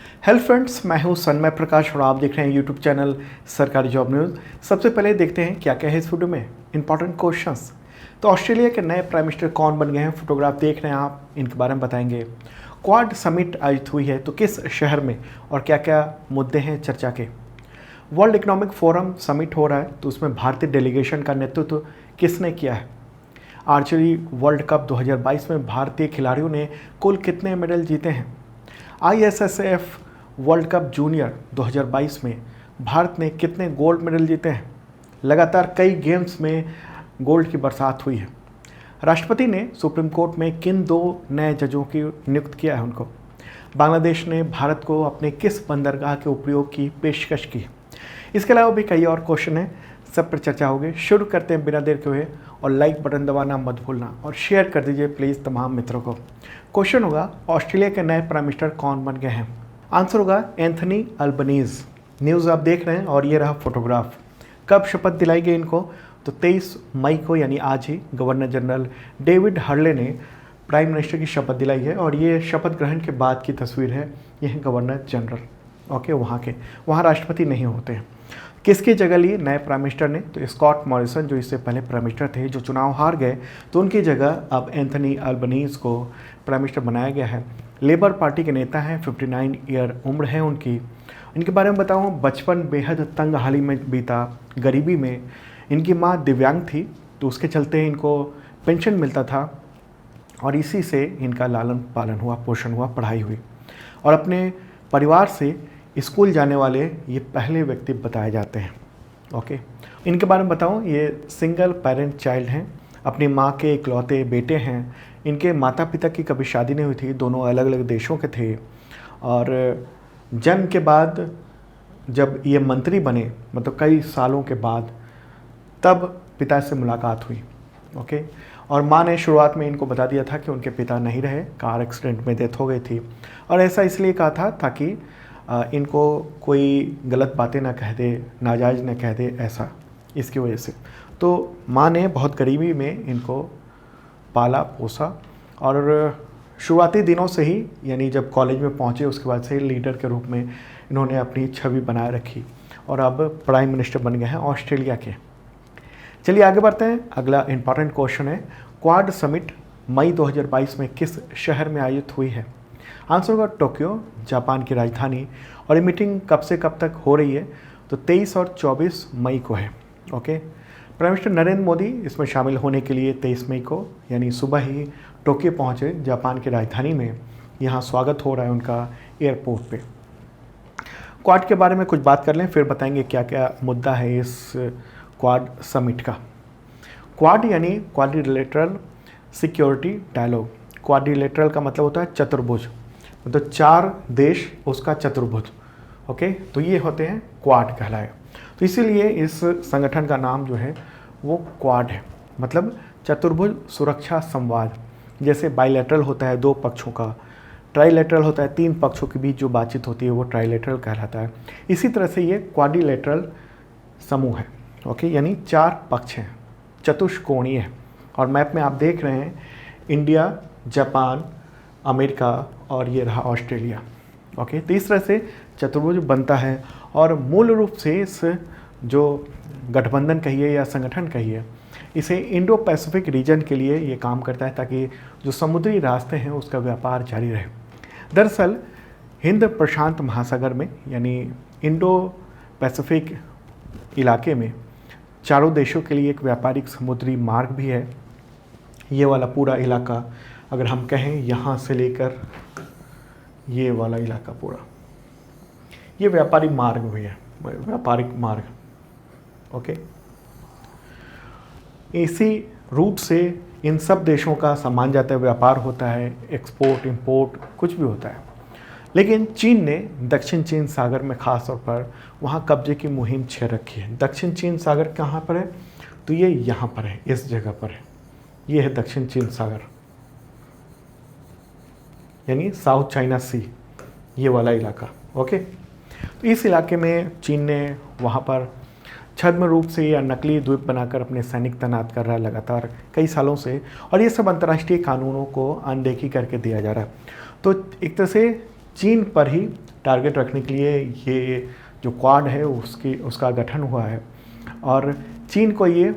Hello friends, मैं हूं सन्मय प्रकाश और आप देख रहे हैं यूट्यूब चैनल सरकारी जॉब न्यूज़। सबसे पहले देखते हैं क्या क्या है इस वीडियो में इंपॉर्टेंट क्वेश्चंस। तो ऑस्ट्रेलिया के नए प्राइम मिनिस्टर कौन बन गए हैं, फोटोग्राफ देख रहे हैं आप, इनके बारे में बताएंगे। क्वाड समिट आयोजित हुई है तो किस शहर में और क्या क्या मुद्दे हैं चर्चा के। वर्ल्ड इकोनॉमिक फोरम समिट हो रहा है तो उसमें भारतीय डेलीगेशन का नेतृत्व किसने किया है। आर्चरी वर्ल्ड कप 2022 में भारतीय खिलाड़ियों ने कुल कितने मेडल जीते हैं। ISSF वर्ल्ड कप जूनियर 2022 में भारत ने कितने गोल्ड मेडल जीते हैं। लगातार कई गेम्स में गोल्ड की बरसात हुई है। राष्ट्रपति ने सुप्रीम कोर्ट में किन 2 नए जजों की नियुक्त किया है उनको। बांग्लादेश ने भारत को अपने किस बंदरगाह के उपयोग की पेशकश की। इसके अलावा भी कई और क्वेश्चन हैं, सब पर चर्चा होगी। शुरू करते हैं बिना देर के हुए, और लाइक बटन दबाना मत भूलना और शेयर कर दीजिए प्लीज़ तमाम मित्रों को। क्वेश्चन होगा, ऑस्ट्रेलिया के नए प्राइम मिनिस्टर कौन बन गए हैं। आंसर होगा एंथनी अल्बनीज। न्यूज़ आप देख रहे हैं और ये रहा फोटोग्राफ। कब शपथ दिलाई गई इनको, तो 23 मई को यानी आज ही गवर्नर जनरल डेविड हर्ले ने प्राइम मिनिस्टर की शपथ दिलाई है। और ये शपथ ग्रहण के बाद की तस्वीर है, ये है गवर्नर जनरल वहाँ राष्ट्रपति नहीं होते हैं। किसकी जगह ली नए प्राइम मिनिस्टर ने, तो स्कॉट मॉरिसन जो इससे पहले प्राइम मिनिस्टर थे, जो चुनाव हार गए, तो उनकी जगह अब एंथनी अल्बनीज को प्राइम मिनिस्टर बनाया गया है। लेबर पार्टी के नेता हैं, 59 ईयर उम्र है उनकी। इनके बारे में बताऊं, बचपन बेहद तंग हाली में बीता, गरीबी में। इनकी माँ दिव्यांग थी तो उसके चलते इनको पेंशन मिलता था और इसी से इनका लालन पालन हुआ, पोषण हुआ, पढ़ाई हुई। और अपने परिवार से स्कूल जाने वाले ये पहले व्यक्ति बताए जाते हैं। इनके बारे में बताऊं, ये सिंगल पेरेंट चाइल्ड हैं, अपनी माँ के इकलौते बेटे हैं। इनके माता पिता की कभी शादी नहीं हुई थी, दोनों अलग अलग देशों के थे। और जन्म के बाद जब ये मंत्री बने, मतलब कई सालों के बाद, तब पिता से मुलाकात हुई। और माँ ने शुरुआत में इनको बता दिया था कि उनके पिता नहीं रहे, कार एक्सीडेंट में डेथ हो गई थी। और ऐसा इसलिए कहा था ताकि इनको कोई गलत बातें ना कह दे, नाजायज़ ना कह दे, ऐसा इसकी वजह से। तो माँ ने बहुत गरीबी में इनको पाला पोसा और शुरुआती दिनों से ही, यानी जब कॉलेज में पहुँचे उसके बाद से लीडर के रूप में इन्होंने अपनी छवि बनाए रखी और अब प्राइम मिनिस्टर बन गए हैं ऑस्ट्रेलिया के। चलिए आगे बढ़ते हैं। अगला इंपॉर्टेंट क्वेश्चन है, क्वाड समिट मई 2022 में किस शहर में आयोजित हुई है। आंसर होगा टोक्यो, जापान की राजधानी। और ये मीटिंग कब से कब तक हो रही है, तो 23 और 24 मई को है। प्राइम मिनिस्टर नरेंद्र मोदी इसमें शामिल होने के लिए 23 मई को यानी सुबह ही टोक्यो पहुंचे, जापान की राजधानी में। यहाँ स्वागत हो रहा है उनका एयरपोर्ट पे। क्वाड के बारे में कुछ बात कर लें, फिर बताएंगे क्या क्या मुद्दा है इस क्वाड समिट का। क्वाड यानी क्वाड्रिलेटरल सिक्योरिटी डायलॉग। क्वाड्रिलेटरल का मतलब होता है चतुर्भुज, मतलब 4 देश उसका चतुर्भुज। तो ये होते हैं क्वाड कहलाए। तो इसीलिए इस संगठन का नाम जो है वो क्वाड है, मतलब चतुर्भुज सुरक्षा संवाद। जैसे बाइलेटरल होता है 2 पक्षों का, ट्राइलेटरल होता है 3 पक्षों के बीच जो बातचीत होती है वो ट्राइलेटरल कहलाता है। इसी तरह से ये क्वाड्रिलेटरल समूह है। यानी 4 पक्ष हैं, चतुष्कोणीय है। और मैप में आप देख रहे हैं इंडिया, जापान, अमेरिका और ये रहा ऑस्ट्रेलिया। तो इस तरह से चतुर्भुज बनता है। और मूल रूप से इस जो गठबंधन कहिए या संगठन कहिए, इसे इंडो पैसिफिक रीजन के लिए ये काम करता है ताकि जो समुद्री रास्ते हैं उसका व्यापार जारी रहे। दरअसल हिंद प्रशांत महासागर में यानी इंडो पैसिफिक इलाके में चारों देशों के लिए एक व्यापारिक समुद्री मार्ग भी है। ये वाला पूरा इलाका, अगर हम कहें यहाँ से लेकर ये वाला इलाका पूरा, ये व्यापारिक मार्ग भी है, व्यापारिक मार्ग। इसी रूट से इन सब देशों का सामान जाता है, व्यापार होता है, एक्सपोर्ट इंपोर्ट कुछ भी होता है। लेकिन चीन ने दक्षिण चीन सागर में खास तौर पर वहाँ कब्जे की मुहिम छेड़ रखी है। दक्षिण चीन सागर कहाँ पर है, तो ये यहाँ पर है, इस जगह पर है। ये है दक्षिण चीन सागर, यानी साउथ चाइना सी, ये वाला इलाका। तो इस इलाके में चीन ने वहाँ पर छद्म रूप से या नकली द्वीप बनाकर अपने सैनिक तैनात कर रहा है लगातार कई सालों से। और ये सब अंतर्राष्ट्रीय कानूनों को अनदेखी करके दिया जा रहा है। तो एक तरह से चीन पर ही टारगेट रखने के लिए ये जो क्वाड है उसका गठन हुआ है और चीन को ये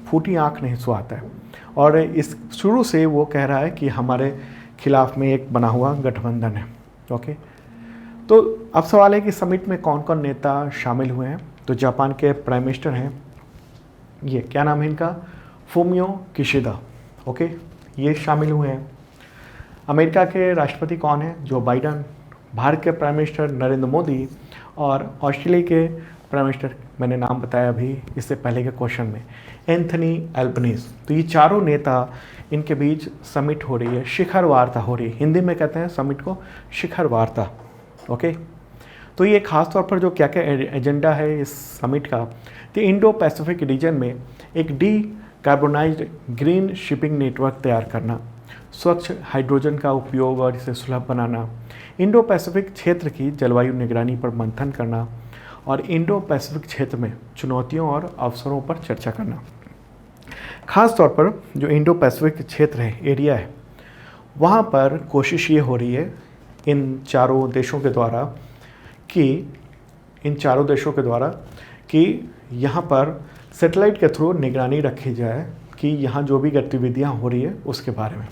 फूटी आंख नहीं सुहाता है और इस शुरू से वो कह रहा है कि हमारे खिलाफ में एक बना हुआ गठबंधन है। ओके, तो अब सवाल है कि समिट में कौन कौन नेता शामिल हुए हैं। तो जापान के प्राइम मिनिस्टर हैं, ये क्या नाम है इनका, फूमियो किशिदा। ओके, ये शामिल हुए हैं। अमेरिका के राष्ट्रपति कौन है, जो बाइडन। भारत के प्राइम मिनिस्टर नरेंद्र मोदी और ऑस्ट्रेलिया के प्राइम मिनिस्टर मैंने नाम बताया अभी इससे पहले के क्वेश्चन में, एंथनी एल्बनीज। तो ये चारों नेता, इनके बीच समिट हो रही है, शिखर वार्ता हो रही है। हिंदी में कहते हैं समिट को शिखर वार्ता। ओके, तो ये खास तौर पर जो क्या क्या एजेंडा है इस समिट का, तो इंडो पैसिफिक रीजन में एक डीकार्बोनाइज्ड ग्रीन शिपिंग नेटवर्क तैयार करना, स्वच्छ हाइड्रोजन का उपयोग और इसे सुलभ बनाना, इंडो पैसिफिक क्षेत्र की जलवायु निगरानी पर मंथन करना और इंडो पैसिफिक क्षेत्र में चुनौतियों और अवसरों पर चर्चा करना। खास तौर पर जो इंडो पैसिफिक क्षेत्र है, एरिया है, वहाँ पर कोशिश ये हो रही है इन चारों देशों के द्वारा कि यहाँ पर सैटेलाइट के थ्रू निगरानी रखी जाए कि यहाँ जो भी गतिविधियाँ हो रही है उसके बारे में।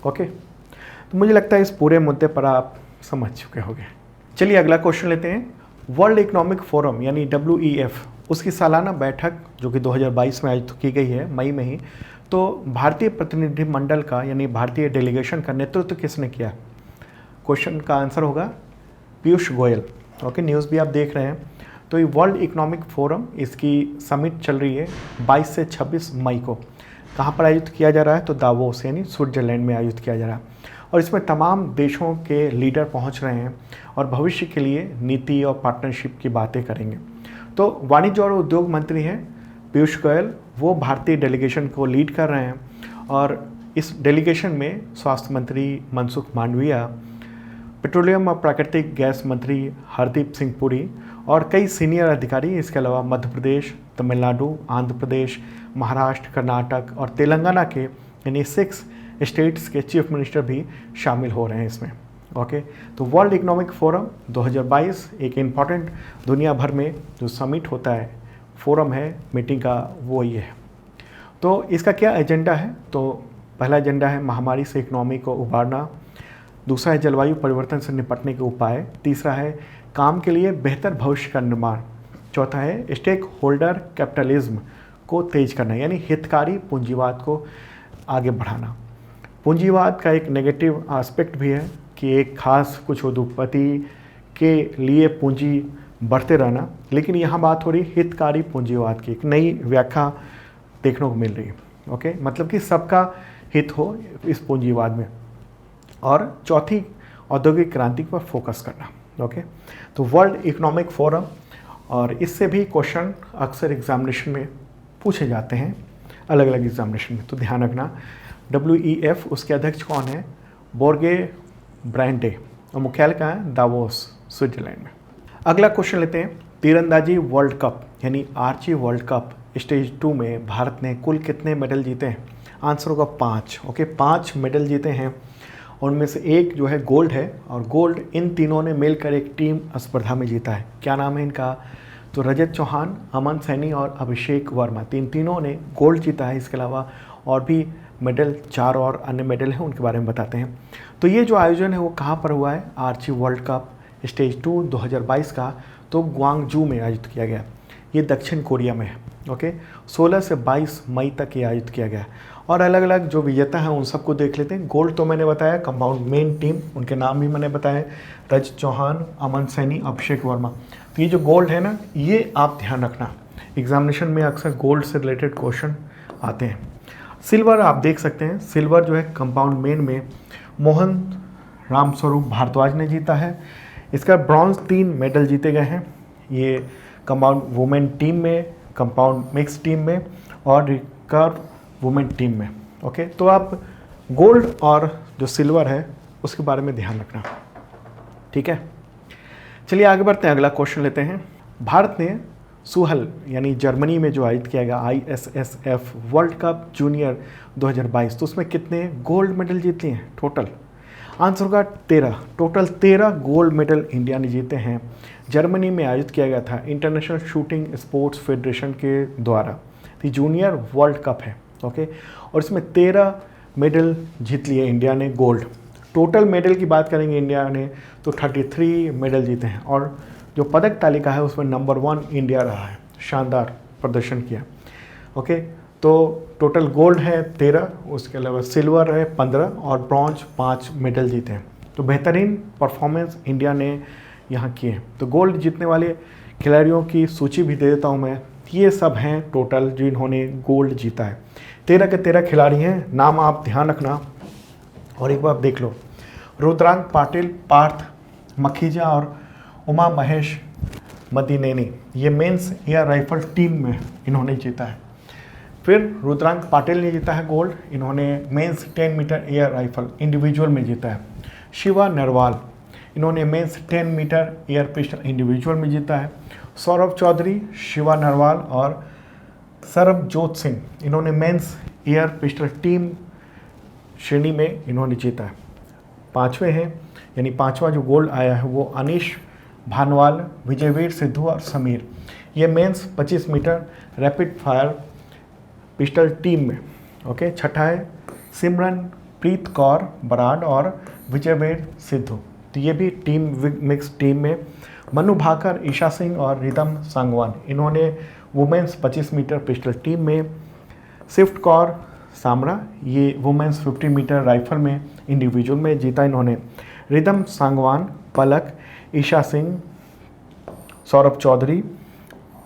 ओके, तो मुझे लगता है इस पूरे मुद्दे पर आप समझ चुके होंगे। चलिए अगला क्वेश्चन लेते हैं। वर्ल्ड इकोनॉमिक फोरम यानी WEF, उसकी सालाना बैठक जो कि 2022 में आयोजित की गई है मई में ही, तो भारतीय प्रतिनिधिमंडल का यानी भारतीय डेलीगेशन का नेतृत्व किसने किया। क्वेश्चन का आंसर होगा पीयूष गोयल। ओके, न्यूज़ भी आप देख रहे हैं। तो ये वर्ल्ड इकोनॉमिक फोरम, इसकी समिट चल रही है 22 से 26 मई को। कहाँ पर आयोजित किया जा रहा है, तो दावोस यानी स्विट्जरलैंड में आयोजित किया जा रहा है और इसमें तमाम देशों के लीडर पहुँच रहे हैं और भविष्य के लिए नीति और पार्टनरशिप की बातें करेंगे। तो वाणिज्य और उद्योग मंत्री हैं पीयूष गोयल, वो भारतीय डेलीगेशन को लीड कर रहे हैं और इस डेलीगेशन में स्वास्थ्य मंत्री मनसुख मांडविया, पेट्रोलियम और प्राकृतिक गैस मंत्री हरदीप सिंह पुरी और कई सीनियर अधिकारी, इसके अलावा मध्य प्रदेश, तमिलनाडु, आंध्र प्रदेश, महाराष्ट्र, कर्नाटक और तेलंगाना के यानी 6 स्टेट्स के चीफ मिनिस्टर भी शामिल हो रहे हैं इसमें। ओके, तो वर्ल्ड इकोनॉमिक फोरम 2022 एक इम्पॉर्टेंट दुनिया भर में जो समिट होता है, फोरम है, मीटिंग का, वो ये है। तो इसका क्या एजेंडा है, तो पहला एजेंडा है महामारी से इकोनॉमी को उबारना, दूसरा है जलवायु परिवर्तन से निपटने के उपाय, तीसरा है काम के लिए बेहतर भविष्य का निर्माण, चौथा है स्टेक होल्डर कैपिटलिज्म को तेज करना यानी हितकारी पूंजीवाद को आगे बढ़ाना। पूंजीवाद का एक नेगेटिव एस्पेक्ट भी है कि एक खास कुछ उद्योगपति के लिए पूंजी बढ़ते रहना, लेकिन यहाँ बात हो रही हितकारी पूंजीवाद की, एक नई व्याख्या देखने को मिल रही है। ओके, मतलब कि सबका हित हो इस पूंजीवाद में। और चौथी, औद्योगिक क्रांति पर फोकस करना। ओके, तो वर्ल्ड इकोनॉमिक फोरम, और इससे भी क्वेश्चन अक्सर एग्जामिनेशन में पूछे जाते हैं, अलग अलग एग्जामिनेशन में, तो ध्यान रखना। WEF, उसके अध्यक्ष कौन है, बोर्गे ब्रांडे, और मुख्यालय कहाँ है, दावोस स्विट्जरलैंड में। अगला क्वेश्चन लेते हैं। तीरंदाजी वर्ल्ड कप यानी आर्ची वर्ल्ड कप स्टेज 2 में भारत ने कुल कितने मेडल जीते हैं। आंसर होगा 5। ओके, 5 मेडल जीते हैं, उनमें से एक जो है गोल्ड है, और गोल्ड इन तीनों ने मिलकर एक टीम स्पर्धा में जीता है। क्या नाम है इनका, तो रजत चौहान, अमन सैनी और अभिषेक वर्मा, तीनों ने गोल्ड जीता है। इसके अलावा और भी मेडल, 4 और अन्य मेडल हैं, उनके बारे में बताते हैं। तो ये जो आयोजन है वो कहाँ पर हुआ है, आर्ची वर्ल्ड कप स्टेज 2 2022 का, तो ग्वांगजू में आयोजित किया गया। ये दक्षिण कोरिया में है। ओके, 16 से 22 मई तक ये आयोजित किया गया। और अलग अलग जो विजेता हैं उन सबको देख लेते हैं। गोल्ड तो मैंने बताया, कंपाउंड मेन टीम, उनके नाम भी मैंने बताए, रजत चौहान, अमन सैनी, अभिषेक वर्मा। तो ये जो गोल्ड है ना, ये आप ध्यान रखना, एग्जामिनेशन में अक्सर गोल्ड से रिलेटेड क्वेश्चन आते हैं। सिल्वर आप देख सकते हैं, सिल्वर जो है कंपाउंड मेन में मोहन रामस्वरूप भारद्वाज ने जीता है। इसका ब्रॉन्ज 3 मेडल जीते गए हैं, ये कंपाउंड वुमेन टीम में, कंपाउंड मिक्स टीम में और रिकर्व वुमेन टीम में। ओके, तो आप गोल्ड और जो सिल्वर है उसके बारे में ध्यान रखना, ठीक है। चलिए आगे बढ़ते हैं, अगला क्वेश्चन लेते हैं। भारत ने सुहल यानी जर्मनी में जो आयोजित किया गया ISSF वर्ल्ड कप जूनियर 2022, तो उसमें कितने गोल्ड मेडल जीत लिए हैं टोटल। आंसर होगा 13। टोटल 13 गोल्ड मेडल इंडिया ने जीते हैं। जर्मनी में आयोजित किया गया था इंटरनेशनल शूटिंग स्पोर्ट्स फेडरेशन के द्वारा। तो जूनियर वर्ल्ड कप है, ओके, और इसमें 13 मेडल जीत लिए इंडिया ने गोल्ड। टोटल मेडल की बात करेंगे इंडिया ने तो 33 मेडल जीते हैं, और जो पदक तालिका है उसमें नंबर 1 इंडिया रहा है, शानदार प्रदर्शन किया। ओके, तो टोटल गोल्ड है 13, उसके अलावा सिल्वर है 15 और ब्रॉन्ज 5 मेडल जीते हैं। तो बेहतरीन परफॉर्मेंस इंडिया ने यहाँ किए। तो गोल्ड जीतने वाले खिलाड़ियों की सूची भी दे देता हूँ मैं। ये सब हैं टोटल जिन्होंने गोल्ड जीता है। 13 के 13 खिलाड़ी हैं, नाम आप ध्यान रखना और एक बार देख लो। रुद्रांक पाटिल, पार्थ मखीजा और उमा महेश मदीनेनी, ये मेंस एयर राइफल टीम में इन्होंने जीता है। फिर रुद्रांक पाटिल ने जीता है गोल्ड, इन्होंने men's 10 metre air rifle individual में जीता है। शिवा नरवाल, इन्होंने men's 10 metre air pistol individual में जीता है। सौरभ चौधरी, शिवा नरवाल और सरबजोत सिंह, इन्होंने मेंस एयर पिस्टल टीम श्रेणी में इन्होंने जीता है। 5वें हैं, यानी 5वां जो गोल्ड आया है वो अनीश भानवाल, विजयवीर सिद्धू और समीर, ये men's 25 metre rapid fire pistol team में। ओके, छठा है सिमरन प्रीत कौर बराड और विजयवीर सिद्धू, तो ये भी टीम मिक्स टीम में। मनु भाकर, ईशा सिंह और रिदम सांगवान, इन्होंने वुमेंस 25 मीटर पिस्टल टीम में। स्विफ्ट कौर सामरा, ये वुमेंस 50 मीटर राइफल में इंडिविजुअल में जीता इन्होंने। रिदम सांगवान, पलक, ईशा सिंह, सौरभ चौधरी,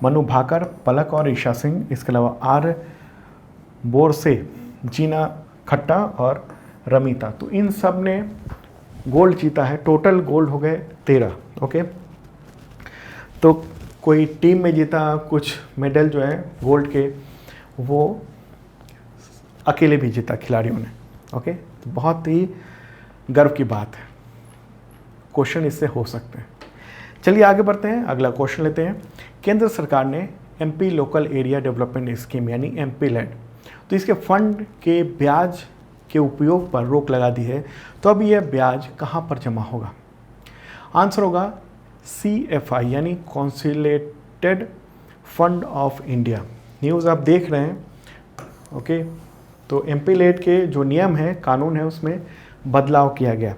मनु भाकर, पलक और ईशा सिंह, इसके अलावा आर बोरसे, जीना खट्टा और रमिता, तो इन सब ने गोल्ड जीता है। टोटल गोल्ड हो गए 13। ओके, तो कोई टीम में जीता, कुछ मेडल जो है गोल्ड के वो अकेले भी जीता खिलाड़ियों ने। ओके, तो बहुत ही गर्व की बात है। क्वेश्चन इससे हो सकते हैं। चलिए आगे बढ़ते हैं, अगला क्वेश्चन लेते हैं। केंद्र सरकार ने MP local area development scheme यानी एमपी लेड, तो इसके फंड के ब्याज के उपयोग पर रोक लगा दी है। तो अब यह ब्याज कहाँ पर जमा होगा? आंसर होगा CFI यानी consolidated fund of India. News आप देख रहे हैं। ओके, तो एमपी लेड के जो नियम है, कानून है, उसमें बदलाव किया गया।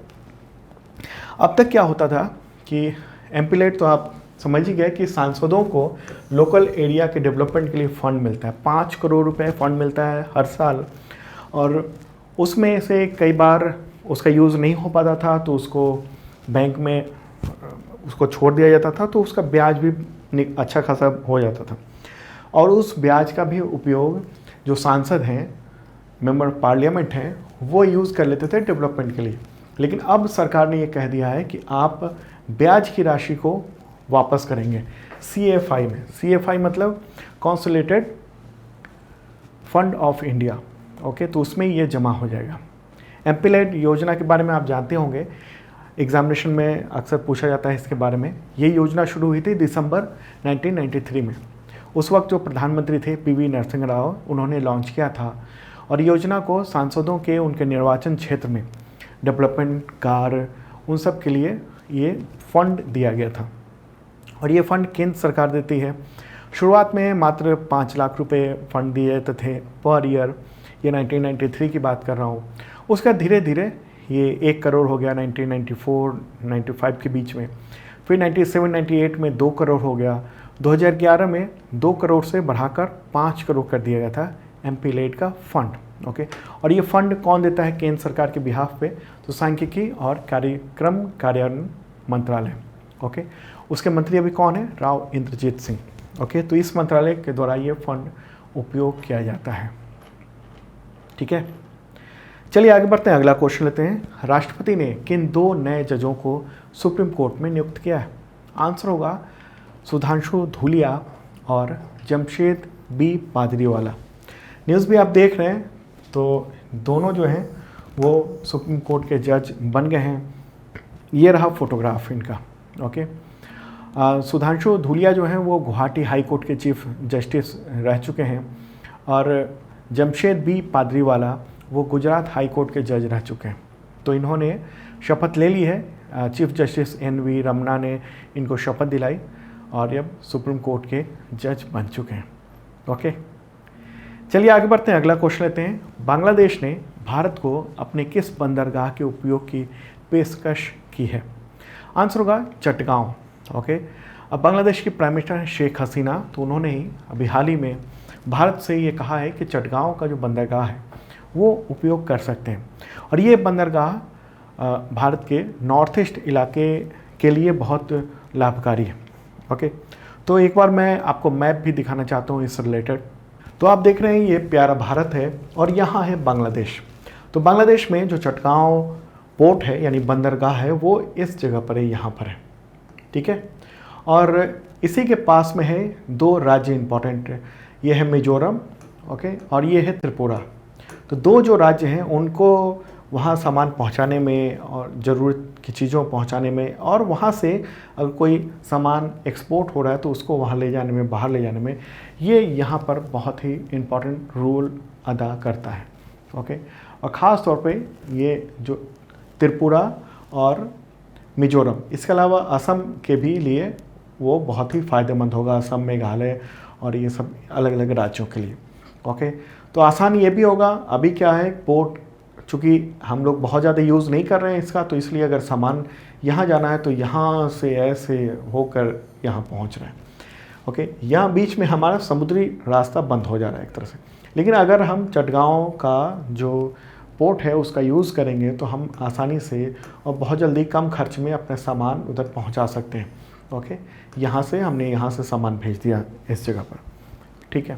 अब तक क्या होता था कि एमपी लेड, तो आप समझ ही गए कि सांसदों को लोकल एरिया के डेवलपमेंट के लिए फ़ंड मिलता है। 5 करोड़ रुपए फ़ंड मिलता है हर साल, और उसमें से कई बार उसका यूज़ नहीं हो पाता था तो उसको बैंक में उसको छोड़ दिया जाता था, तो उसका ब्याज भी अच्छा खासा हो जाता था। और उस ब्याज का भी उपयोग जो सांसद हैं, मेंबर पार्लियामेंट हैं, वो यूज़ कर लेते थे डेवलपमेंट के लिए। लेकिन अब सरकार ने ये कह दिया है कि आप ब्याज की राशि को वापस करेंगे CFI में। CFI मतलब consolidated fund of India. Okay, तो उसमें ये जमा हो जाएगा। एमपी लेड योजना के बारे में आप जानते होंगे, एग्जामिनेशन में अक्सर पूछा जाता है इसके बारे में। ये योजना शुरू हुई थी दिसंबर 1993 में। उस वक्त जो प्रधानमंत्री थे PV नरसिंह राव, उन्होंने लॉन्च किया था, और योजना को सांसदों के उनके निर्वाचन क्षेत्र में डेवलपमेंट कार्य उन सब के लिए ये फंड दिया गया था, और ये फंड केंद्र सरकार देती है। शुरुआत में मात्र 5 लाख रुपए फंड दिए जाते थे पर ईयर, ये 1993 की बात कर रहा हूँ। उसका धीरे धीरे ये 1 करोड़ हो गया 1994-95 के बीच में, फिर 97-98 में 2 करोड़ हो गया, 2011 में 2 करोड़ से बढ़ाकर 5 करोड़ कर दिया गया था एमपी लेड का फंड। ओके, और ये फंड कौन देता है केंद्र सरकार के बिहाफ पे? तो सांख्यिकी और कार्यक्रम कार्यान्वयन मंत्रालय। ओके, उसके मंत्री अभी कौन है? राव इंद्रजीत सिंह। ओके, तो इस मंत्रालय के द्वारा ये फंड उपयोग किया जाता है। ठीक है, चलिए आगे बढ़ते हैं, अगला क्वेश्चन लेते हैं। राष्ट्रपति ने किन 2 नए जजों को सुप्रीम कोर्ट में नियुक्त किया है? आंसर होगा सुधांशु धूलिया और जमशेद बी पादरीवाला। न्यूज़ भी आप देख रहे हैं, तो दोनों जो हैं वो सुप्रीम कोर्ट के जज बन गए हैं। ये रहा फोटोग्राफ इनका। ओके, सुधांशु धूलिया जो हैं वो गुवाहाटी हाई कोर्ट के चीफ जस्टिस रह चुके हैं, और जमशेद बी पादरीवाला वो गुजरात हाई कोर्ट के जज रह चुके हैं। तो इन्होंने शपथ ले ली है। चीफ जस्टिस NV रमना ने इनको शपथ दिलाई और ये अब सुप्रीम कोर्ट के जज बन चुके हैं। ओके, चलिए आगे बढ़ते हैं, अगला क्वेश्चन लेते हैं। बांग्लादेश ने भारत को अपने किस बंदरगाह के उपयोग की पेशकश की है? आंसर होगा चटगांव। ओके, अब बांग्लादेश की प्राइम मिनिस्टर हैं शेख हसीना, तो उन्होंने ही अभी हाल ही में भारत से ये कहा है कि चटगांव का जो बंदरगाह है वो उपयोग कर सकते हैं। और ये बंदरगाह भारत के नॉर्थ ईस्ट इलाके के लिए बहुत लाभकारी है। ओके, तो एक बार मैं आपको मैप भी दिखाना चाहता हूँ इस रिलेटेड। तो आप देख रहे हैं ये प्यारा भारत है और यहाँ है बांग्लादेश। तो बांग्लादेश में जो चटगांव पोर्ट है यानी बंदरगाह है वो इस जगह पर है, यहाँ पर है। ठीक है, और इसी के पास में है दो राज्य इंपॉर्टेंट, ये है मिजोरम, ओके, और ये है त्रिपुरा। तो दो जो राज्य हैं उनको वहाँ सामान पहुँचाने में और ज़रूरत की चीज़ों पहुँचाने में, और वहाँ से अगर कोई सामान एक्सपोर्ट हो रहा है तो उसको वहाँ ले जाने में, बाहर ले जाने में, ये यहाँ पर बहुत ही इम्पॉर्टेंट रोल अदा करता है। ओके, और ख़ास तौर पे ये जो त्रिपुरा और मिजोरम, इसके अलावा असम के भी लिए वो बहुत ही फ़ायदेमंद होगा, असम, मेघालय और ये सब अलग अलग राज्यों के लिए। ओके, तो आसान ये भी होगा। अभी क्या है, पोर्ट चूँकि हम लोग बहुत ज़्यादा यूज़ नहीं कर रहे हैं इसका, तो इसलिए अगर सामान यहाँ जाना है तो यहाँ से ऐसे होकर यहाँ पहुँच रहे हैं। ओके, यहाँ बीच में हमारा समुद्री रास्ता बंद हो जा रहा है एक तरह से। लेकिन अगर हम चटगांव का जो पोर्ट है उसका यूज़ करेंगे तो हम आसानी से और बहुत जल्दी कम खर्च में अपने सामान उधर पहुंचा सकते हैं। ओके, यहाँ से हमने यहाँ से सामान भेज दिया इस जगह पर। ठीक है,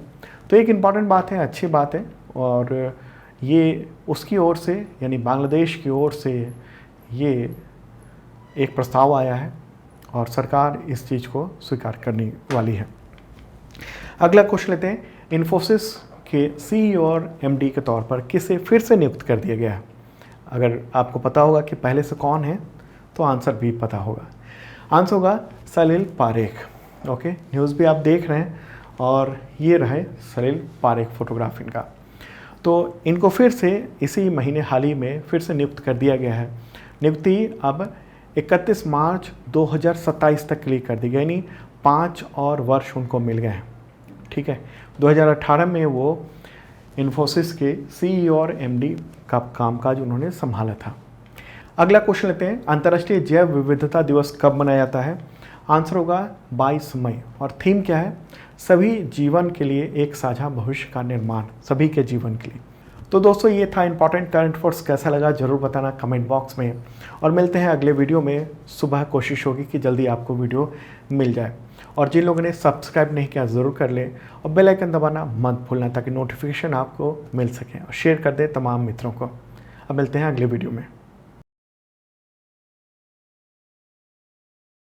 तो एक इम्पॉर्टेंट बात है, अच्छी बात है, और ये उसकी ओर से यानी बांग्लादेश की ओर से ये एक प्रस्ताव आया है और सरकार इस चीज़ को स्वीकार करने वाली है। अगला क्वेश्चन लेते हैं। इन्फोसिस के CEO और MD के तौर पर किसे फिर से नियुक्त कर दिया गया है? अगर आपको पता होगा कि पहले से कौन है तो आंसर भी पता होगा। आंसर होगा सलिल पारेख। ओके, न्यूज़ भी आप देख रहे हैं और ये रहे सलिल पारेख फोटोग्राफ इनका। तो इनको फिर से इसी महीने हाल ही में फिर से नियुक्त कर दिया गया है। नियुक्ति अब 31 मार्च 2027 तक के लिए कर दी गई, यानी 5 और वर्ष उनको मिल गए हैं। ठीक है, 2018 में वो इन्फोसिस के CEO और MD का कामकाज उन्होंने संभाला था। अगला क्वेश्चन लेते हैं। अंतर्राष्ट्रीय जैव विविधता दिवस कब मनाया जाता है? आंसर होगा 22 मई। और थीम क्या है? सभी जीवन के लिए एक साझा भविष्य का निर्माण, सभी के जीवन के लिए। तो दोस्तों ये था इंपॉर्टेंट करंट अफेयर्स। कैसा लगा ज़रूर बताना कमेंट बॉक्स में, और मिलते हैं अगले वीडियो में। सुबह कोशिश होगी कि जल्दी आपको वीडियो मिल जाए, और जिन लोगों ने सब्सक्राइब नहीं किया ज़रूर कर लें और बेल आइकन दबाना मत भूलना ताकि नोटिफिकेशन आपको मिल सके, और शेयर कर दें तमाम मित्रों को। अब मिलते हैं अगले वीडियो में।